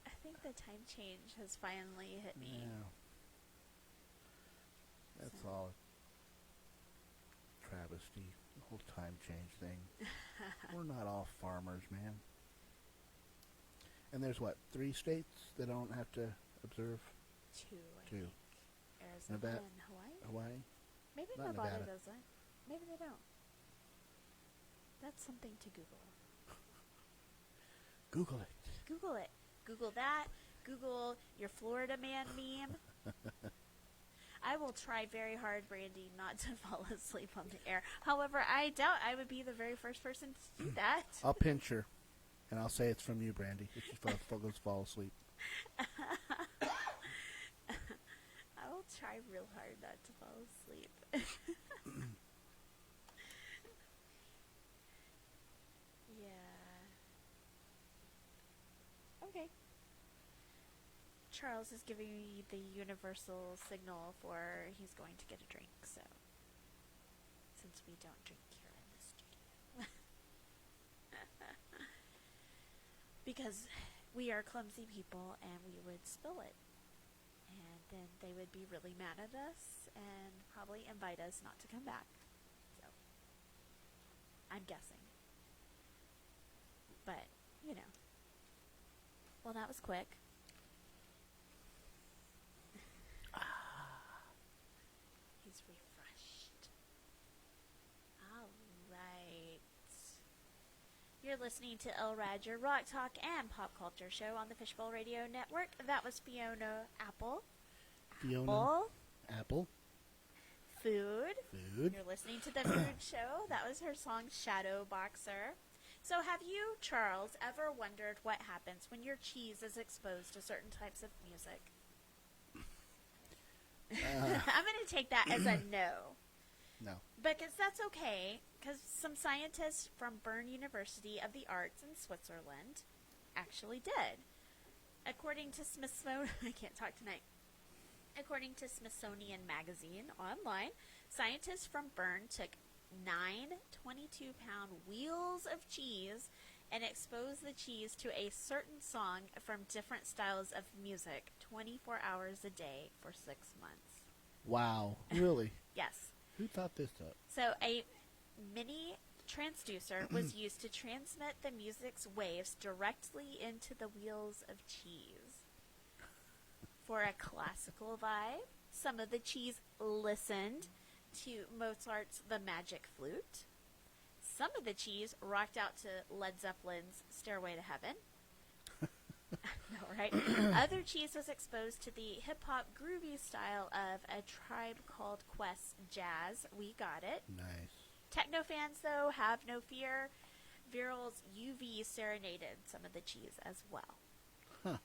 [SPEAKER 1] I think the time change has finally hit me.
[SPEAKER 2] yeah, that's
[SPEAKER 1] So.
[SPEAKER 2] all travesty. The whole time change thing. We're not all farmers, man. And there's what, 3 states that don't have to observe?
[SPEAKER 1] 2, I
[SPEAKER 2] 2.
[SPEAKER 1] think. Arizona
[SPEAKER 2] Nevada-
[SPEAKER 1] and Hawaii?
[SPEAKER 2] Hawaii?
[SPEAKER 1] Maybe
[SPEAKER 2] Not
[SPEAKER 1] Nevada
[SPEAKER 2] Nevada.
[SPEAKER 1] doesn't. Maybe they don't. That's something to Google.
[SPEAKER 2] Google it.
[SPEAKER 1] Google it. Google that. Google your Florida man meme. I will try very hard, Brandy, not to fall asleep on the air. However, I doubt I would be the very first person to do that.
[SPEAKER 2] I'll pinch her, and I'll say it's from you, Brandy, if she goes fall asleep.
[SPEAKER 1] I will try real hard not to fall asleep. Yeah. Okay. Charles is giving me the universal signal for he's going to get a drink, so since we don't drink here in the studio. Because we are clumsy people and we would spill it. And then they would be really mad at us and probably invite us not to come back. So I'm guessing. But, you know. Well, that was quick. He's refreshed. All right. You're listening to LRAD, your rock talk and pop culture show on the Fishbowl Radio Network. That was Fiona Apple.
[SPEAKER 2] Fiona Apple.
[SPEAKER 1] Food.
[SPEAKER 2] Food.
[SPEAKER 1] You're listening to the Food Show. That was her song Shadow Boxer. So have you, Charles, ever wondered what happens when your cheese is exposed to certain types of music? I'm going to take that as a no.
[SPEAKER 2] No.
[SPEAKER 1] Because that's okay, because some scientists from Bern University of the Arts in Switzerland actually did. According to I can't talk tonight. According to Smithsonian Magazine online, scientists from Bern took 9 22-pound wheels of cheese and exposed the cheese to a certain song from different styles of music 24 hours a day for 6 months.
[SPEAKER 2] Wow. Really?
[SPEAKER 1] Yes.
[SPEAKER 2] Who thought this up?
[SPEAKER 1] So a mini transducer was used to transmit the music's waves directly into the wheels of cheese. For a classical vibe, some of the cheese listened to Mozart's The Magic Flute. Some of the cheese rocked out to Led Zeppelin's Stairway to Heaven. No, right? Other cheese was exposed to the hip-hop groovy style of A Tribe Called Quest jazz. We got it.
[SPEAKER 2] Nice.
[SPEAKER 1] Techno fans, though, have no fear. Viral's UV serenaded some of the cheese as well.
[SPEAKER 2] Huh.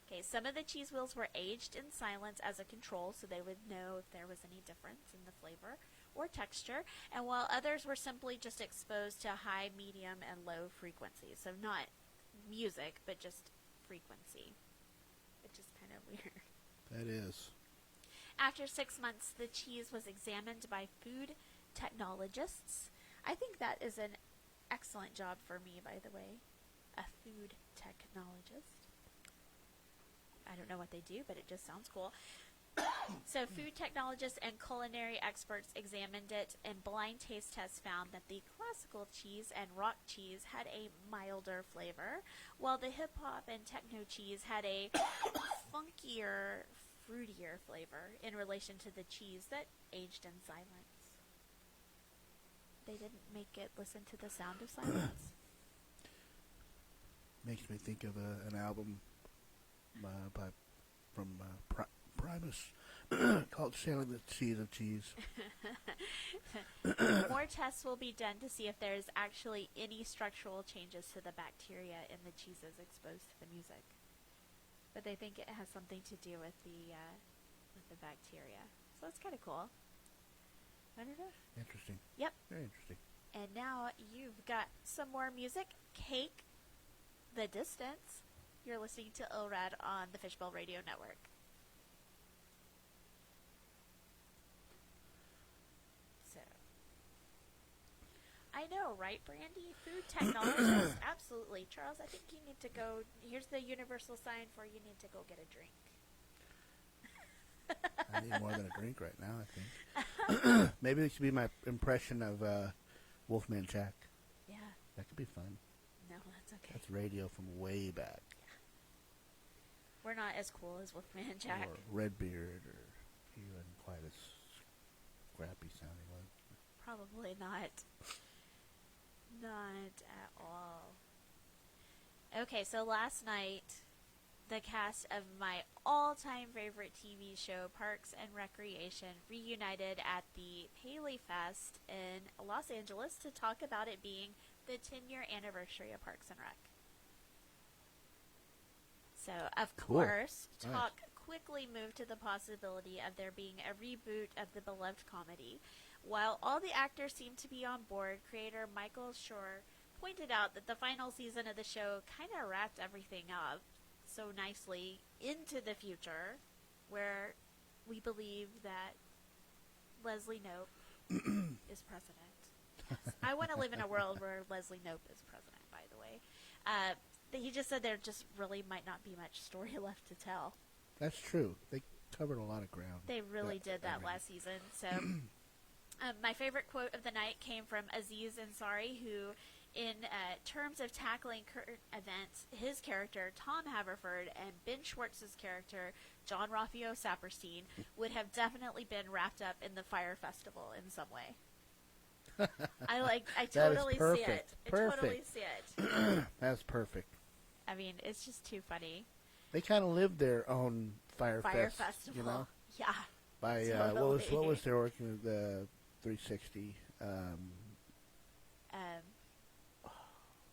[SPEAKER 1] Okay, some of the cheese wheels were aged in silence as a control so they would know if there was any difference in the flavor or texture, and while others were simply just exposed to high, medium, and low frequencies. So not music, but just frequency, which is kind of weird.
[SPEAKER 2] That is.
[SPEAKER 1] After 6 months, the cheese was examined by food technologists. I think that is an excellent job for me, by the way. A food technologist. I don't know what they do, but it just sounds cool. So food technologists and culinary experts examined it, and blind taste tests found that the classical cheese and rock cheese had a milder flavor, while the hip-hop and techno cheese had a funkier, fruitier flavor in relation to the cheese that aged in silence. They didn't make it listen to the sound of silence.
[SPEAKER 2] Makes me think of an album from Primus called Sailing the Seas of Cheese.
[SPEAKER 1] More tests will be done to see if there's actually any structural changes to the bacteria in the cheeses exposed to the music. But they think it has something to do with the bacteria. So that's kind of cool. I don't know.
[SPEAKER 2] Interesting.
[SPEAKER 1] Yep.
[SPEAKER 2] Very interesting.
[SPEAKER 1] And now you've got some more music. Cake the Distance. You're listening to ILRAD on the Fishbowl Radio Network. So, I know, right, Brandy? Food technologist? Absolutely. Charles, I think you need to go. Here's the universal sign for you need to go get a drink.
[SPEAKER 2] I need more than a drink right now, I think. Maybe this should be my impression of Wolfman Jack.
[SPEAKER 1] Yeah.
[SPEAKER 2] That could be fun.
[SPEAKER 1] No, that's okay.
[SPEAKER 2] That's radio from way back.
[SPEAKER 1] We're not as cool as Wolfman Jack.
[SPEAKER 2] Or Redbeard, or he wasn't quite as scrappy sounding one.
[SPEAKER 1] Probably not. Not at all. Okay, so last night, the cast of my all-time favorite TV show, Parks and Recreation, reunited at the Paley Fest in Los Angeles to talk about it being the 10-year anniversary of Parks and Rec. So, of course,
[SPEAKER 2] Nice.
[SPEAKER 1] talk quickly moved to the possibility of there being a reboot of the beloved comedy. While all the actors seemed to be on board, creator Michael Schur pointed out that the final season of the show kind of wrapped everything up so nicely into the future, where we believe that Leslie Knope is president. Yes. I want to live in a world where Leslie Knope is president, by the way. He just said there just really might not be much story left to tell.
[SPEAKER 2] That's true. They covered a lot of ground.
[SPEAKER 1] They really did that last season. So, my favorite quote of the night came from Aziz Ansari, who, in terms of tackling current events, his character, Tom Haverford, and Ben Schwartz's character, John Raphael Saperstein, would have definitely been wrapped up in the Fire Festival in some way. I totally see it. I totally see it.
[SPEAKER 2] That's perfect.
[SPEAKER 1] I mean, it's just too funny.
[SPEAKER 2] They kind of lived their own Fire
[SPEAKER 1] Festival.
[SPEAKER 2] You know?
[SPEAKER 1] Yeah.
[SPEAKER 2] By
[SPEAKER 1] totally.
[SPEAKER 2] what was their working with the 360?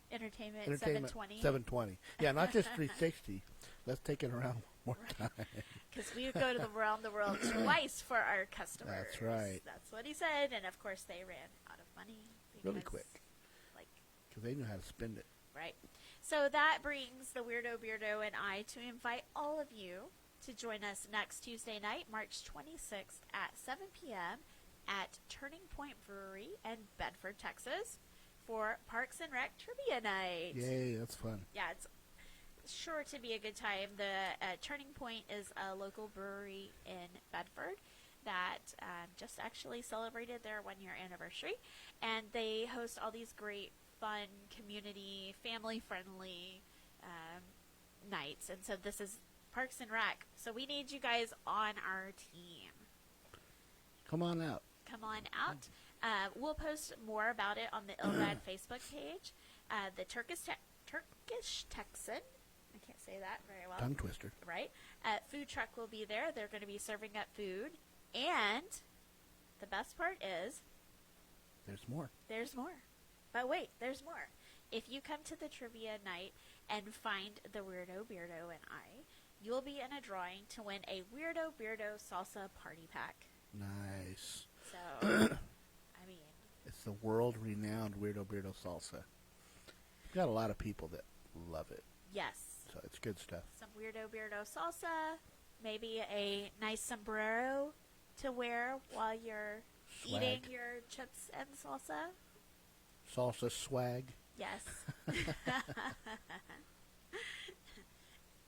[SPEAKER 1] Entertainment 720.
[SPEAKER 2] 720. Yeah, not just 360. Let's take it around one more time.
[SPEAKER 1] Because we would go to around the world twice for our customers.
[SPEAKER 2] That's right.
[SPEAKER 1] That's what he said, and of course they ran out of money.
[SPEAKER 2] Really quick. Because they knew how to spend it.
[SPEAKER 1] Right. So that brings the Weirdo Beardo and I to invite all of you to join us next Tuesday night, March 26th at 7 p.m. at Turning Point Brewery in Bedford, Texas, for Parks and Rec Trivia Night.
[SPEAKER 2] Yay, that's fun.
[SPEAKER 1] Yeah, it's sure to be a good time. The Turning Point is a local brewery in Bedford that just actually celebrated their 1-year anniversary, and they host all these great, fun, community, family-friendly nights. And so this is Parks and Rec. So we need you guys on our team.
[SPEAKER 2] Come on out.
[SPEAKER 1] Come on out. We'll post more about it on the Ilrad Facebook page. The Turkish Texan, I can't say that very well.
[SPEAKER 2] Tongue twister.
[SPEAKER 1] Right. Food truck will be there. They're going to be serving up food. And the best part is...
[SPEAKER 2] There's more.
[SPEAKER 1] There's more. But wait, there's more. If you come to the trivia night and find the Weirdo Beardo and I, you'll be in a drawing to win a Weirdo Beardo Salsa Party Pack.
[SPEAKER 2] Nice.
[SPEAKER 1] So, I mean...
[SPEAKER 2] It's the world-renowned Weirdo Beardo salsa. We've got a lot of people that love it.
[SPEAKER 1] Yes.
[SPEAKER 2] So it's good stuff.
[SPEAKER 1] Some Weirdo Beardo salsa, maybe a nice sombrero to wear while you're eating your chips and salsa.
[SPEAKER 2] Salsa swag.
[SPEAKER 1] Yes.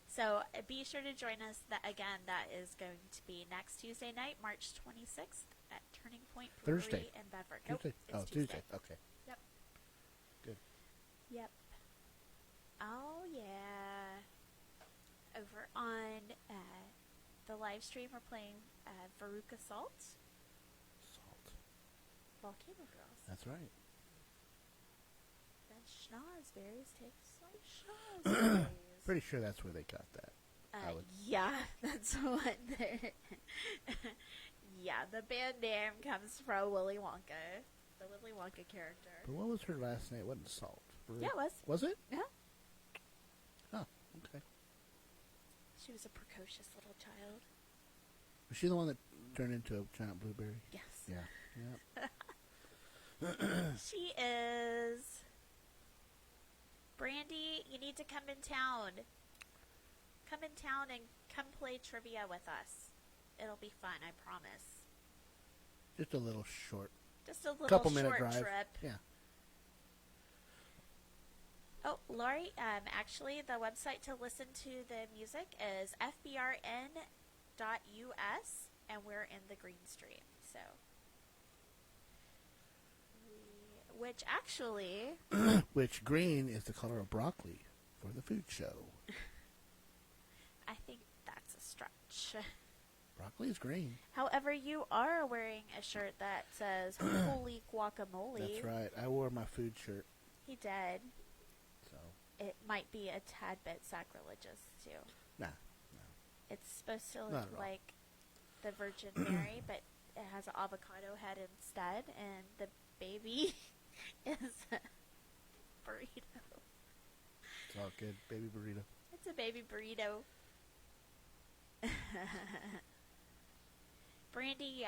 [SPEAKER 1] So be sure to join us. That is going to be next Tuesday night, March 26th at Turning Point Brewery
[SPEAKER 2] Thursday.
[SPEAKER 1] in Bedford.
[SPEAKER 2] Tuesday?
[SPEAKER 1] Nope, it's Tuesday.
[SPEAKER 2] Okay.
[SPEAKER 1] Yep.
[SPEAKER 2] Good.
[SPEAKER 1] Yep. Oh, yeah. Over on the live stream, we're playing Veruca Salt. Volcano Girls.
[SPEAKER 2] That's right.
[SPEAKER 1] Then schnozberries takes some schnozberries.
[SPEAKER 2] Pretty sure that's where they got that.
[SPEAKER 1] Yeah, that's what yeah, the band name comes from Willy Wonka, the Willy Wonka character.
[SPEAKER 2] But what was her last name? It wasn't Salt.
[SPEAKER 1] Yeah, it was.
[SPEAKER 2] Was it?
[SPEAKER 1] Yeah.
[SPEAKER 2] Oh, okay.
[SPEAKER 1] She was a precocious little child.
[SPEAKER 2] Was she the one that turned into a giant blueberry?
[SPEAKER 1] Yes.
[SPEAKER 2] Yeah.
[SPEAKER 1] She is. Brandy, you need to come in town. Come in town and come play trivia with us. It'll be fun, I promise.
[SPEAKER 2] Just a little short.
[SPEAKER 1] Just a little
[SPEAKER 2] couple minute
[SPEAKER 1] short
[SPEAKER 2] drive.
[SPEAKER 1] trip.
[SPEAKER 2] Yeah.
[SPEAKER 1] Oh, Laurie, actually, the website to listen to the music is fbrn.us, and we're in the green stream. So, which actually...
[SPEAKER 2] Which green is the color of broccoli for the food show.
[SPEAKER 1] I think that's a stretch.
[SPEAKER 2] Broccoli is green.
[SPEAKER 1] However, you are wearing a shirt that says "Holy guacamole."
[SPEAKER 2] That's right. I wore my food shirt.
[SPEAKER 1] He did.
[SPEAKER 2] So
[SPEAKER 1] it might be a tad bit sacrilegious too.
[SPEAKER 2] Nah.
[SPEAKER 1] It's supposed to
[SPEAKER 2] Not
[SPEAKER 1] look
[SPEAKER 2] at all.
[SPEAKER 1] like the Virgin Mary, but it has an avocado head instead, and the baby is a burrito.
[SPEAKER 2] It's all good. Baby burrito.
[SPEAKER 1] It's a baby burrito. Brandy,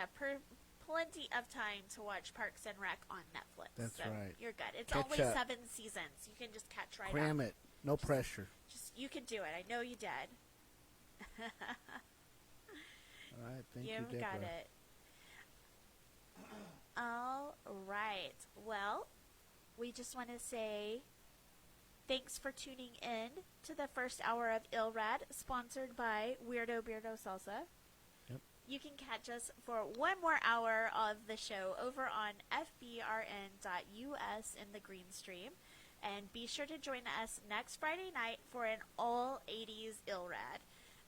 [SPEAKER 1] plenty of time to watch Parks and Rec on Netflix.
[SPEAKER 2] That's
[SPEAKER 1] so
[SPEAKER 2] right.
[SPEAKER 1] You're good. It's
[SPEAKER 2] Catch
[SPEAKER 1] only
[SPEAKER 2] up.
[SPEAKER 1] 7 seasons. You can just catch right
[SPEAKER 2] Cram
[SPEAKER 1] up.
[SPEAKER 2] it. No pressure.
[SPEAKER 1] Just you can do it. I know you did.
[SPEAKER 2] All right. Thank you,
[SPEAKER 1] You
[SPEAKER 2] Deborah.
[SPEAKER 1] got it. All right. Well, we just want to say thanks for tuning in to the first hour of ILRAD, sponsored by Weirdo Beardo Salsa.
[SPEAKER 2] Yep.
[SPEAKER 1] You can catch us for one more hour of the show over on fbrn.us in the green stream. And be sure to join us next Friday night for an all 80s ILRAD.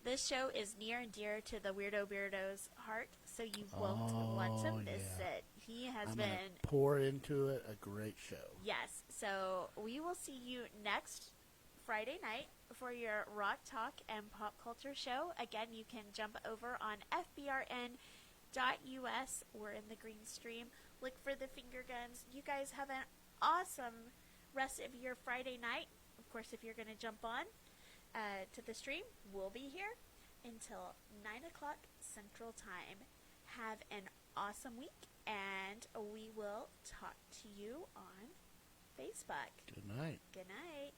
[SPEAKER 1] This show is near and dear to the Weirdo Beardo's heart, so you won't want to miss it. He has
[SPEAKER 2] I'm
[SPEAKER 1] been
[SPEAKER 2] gonna pour into it. A great show.
[SPEAKER 1] Yes, so we will see you next Friday night for your rock talk and pop culture show. Again, you can jump over on fbrn.us. We're in the green stream. Look for the finger guns. You guys have an awesome rest of your Friday night. Of course, if you're going to jump on to the stream, we'll be here until 9 o'clock Central Time. Have an awesome week, and we will talk to you on Facebook.
[SPEAKER 2] Good night.
[SPEAKER 1] Good night.